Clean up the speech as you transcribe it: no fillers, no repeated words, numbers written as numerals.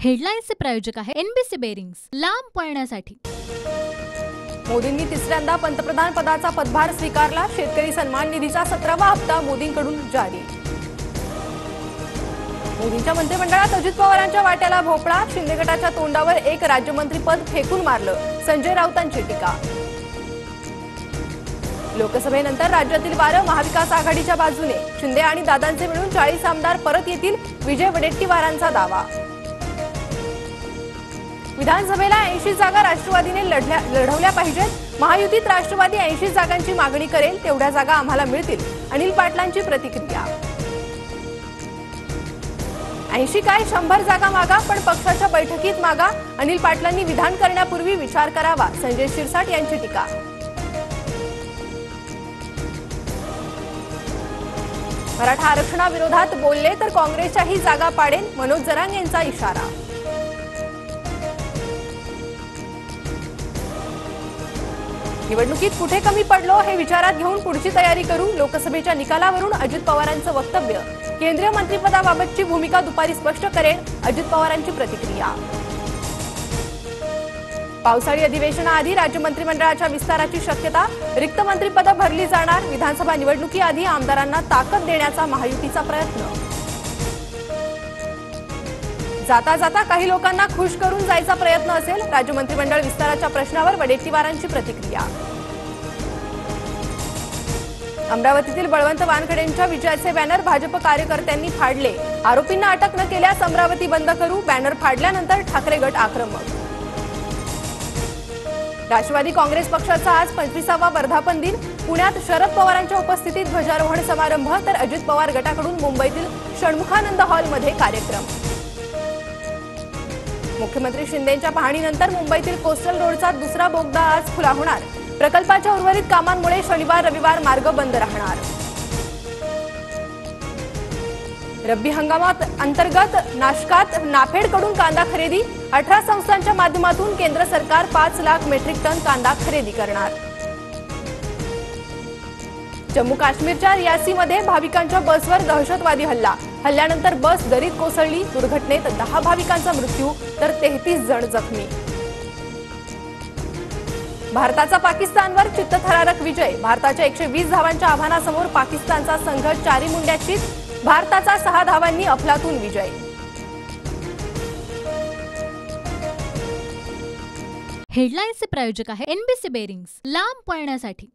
हेडलाईन्सचे प्रायोजक आहे NBC bearings, लांब पळण्यासाठी। मोदींनी तिसऱ्यांदा पंतप्रधान पदाचा पदभार स्वीकारला। शेतकरी सन्मान निधीचा 17वा हप्ता मोदींकडून जारी। मोदींच्या मंत्रिमंडळात अजित पवारांच्या वाट्याला भोपळा। शिंदे गटाच्या तोंडावर एक राज्यमंत्रीपद फेकून मारलं, संजय राऊतांची टीका। लोकसभेनंतर राज्यातील वारं महाविकास आघाडीच्या बाजूने। शिंदे आणि दादांचे मिळून 40 आमदार परत येतील, विजय वडेट्टीवारांचा दावा। विधानसभेला 80 जागा राष्ट्रवादीने लढवल्या पाहिजेत। महायुतीत राष्ट्रवादी 80 जागांची मागणी करेल, तेवढ्या जागा आम्हाला मिळतील, अनिल पाटलांची प्रतिक्रिया। 80 काय 100 जागा मागा, पण पक्षाच्या बैठकीत मागा। अनिल पाटलांनी विधान करण्यापूर्वी विचार करावा, संजय शिरसाट यांची टीका। मराठा आरक्षणाविरोधात बोलले तर काँग्रेसच्याही जागा पाडेल, मनोज जरांगे यांचा इशारा। निवडणुकीत कुठे कमी पडलो हे विचारात घेऊन पुढची तयारी करू। लोकसभेच्या निकालावरून अजित पवारांचं वक्तव्य। केंद्रीय मंत्रिपदाबाबतची भूमिका दुपारी स्पष्ट करेन, अजित पवारांची प्रतिक्रिया। पावसाळी अधिवेशनाआधी राज्य मंत्रिमंडळाच्या विस्ताराची शक्यता। रिक्त मंत्रिपदं भरली जाणार। विधानसभा निवडणुकीआधी आमदारांना ताकद देण्याचा महायुतीचा प्रयत्न। जाता जाता काही लोकांना खुश करून जायचा प्रयत्न असेल, राज्य मंत्रिमंडळ विस्ताराच्या प्रश्नावर वडेट्टीवारांची प्रतिक्रिया। अमरावतीतील बळवंत वानखेडेंच्या विजयाचे बॅनर भाजप कार्यकर्त्यांनी फाडले। आरोपींना अटक न केल्यास अमरावती बंद करू, बॅनर फाडल्यानंतर ठाकरे गट आक्रमक। राष्ट्रवादी काँग्रेस पक्षाचा आज 25वा वर्धापन दिन। पुण्यात शरद पवारांच्या उपस्थितीत ध्वजारोहण समारंभ, तर अजित पवार गटाकडून मुंबईतील षण्मुखानंद हॉलमध्ये कार्यक्रम। मुख्यमंत्री शिंदेंच्या पाहणीनंतर मुंबईतील कोस्टल रोडचा दुसरा बोगदा आज खुला होणार। प्रकल्पाच्या उर्वरित कामांमुळे शनिवार रविवार मार्ग बंद राहणार। रब्बी हंगामात अंतर्गत नाशकात नाफेडकडून कांदा खरेदी। 18 संस्थांच्या माध्यमातून केंद्र सरकार 5 लाख मेट्रिक टन कांदा खरेदी करणार। जम्मू काश्मीरच्या रियासीमध्ये भाविकांच्या बसवर दहशतवादी हल्ला। हल्ल्यानंतर बस दरीत कोसळली। दुर्घटनेत 10 भाविकांचा मृत्यू तर 33 जण जखमी। भारताचा पाकिस्तानवर चित्तथरारक विजय। भारताच्या 120 धावांच्या आव्हानासमोर पाकिस्तानचा संघ चारी मुंड्याचीत। भारताचा 6 धावांनी अफलातून विजय। हेडलाईन्सचे प्रायोजक आहे एनबीसी बेरिंग्स, लांब पळण्यासाठी।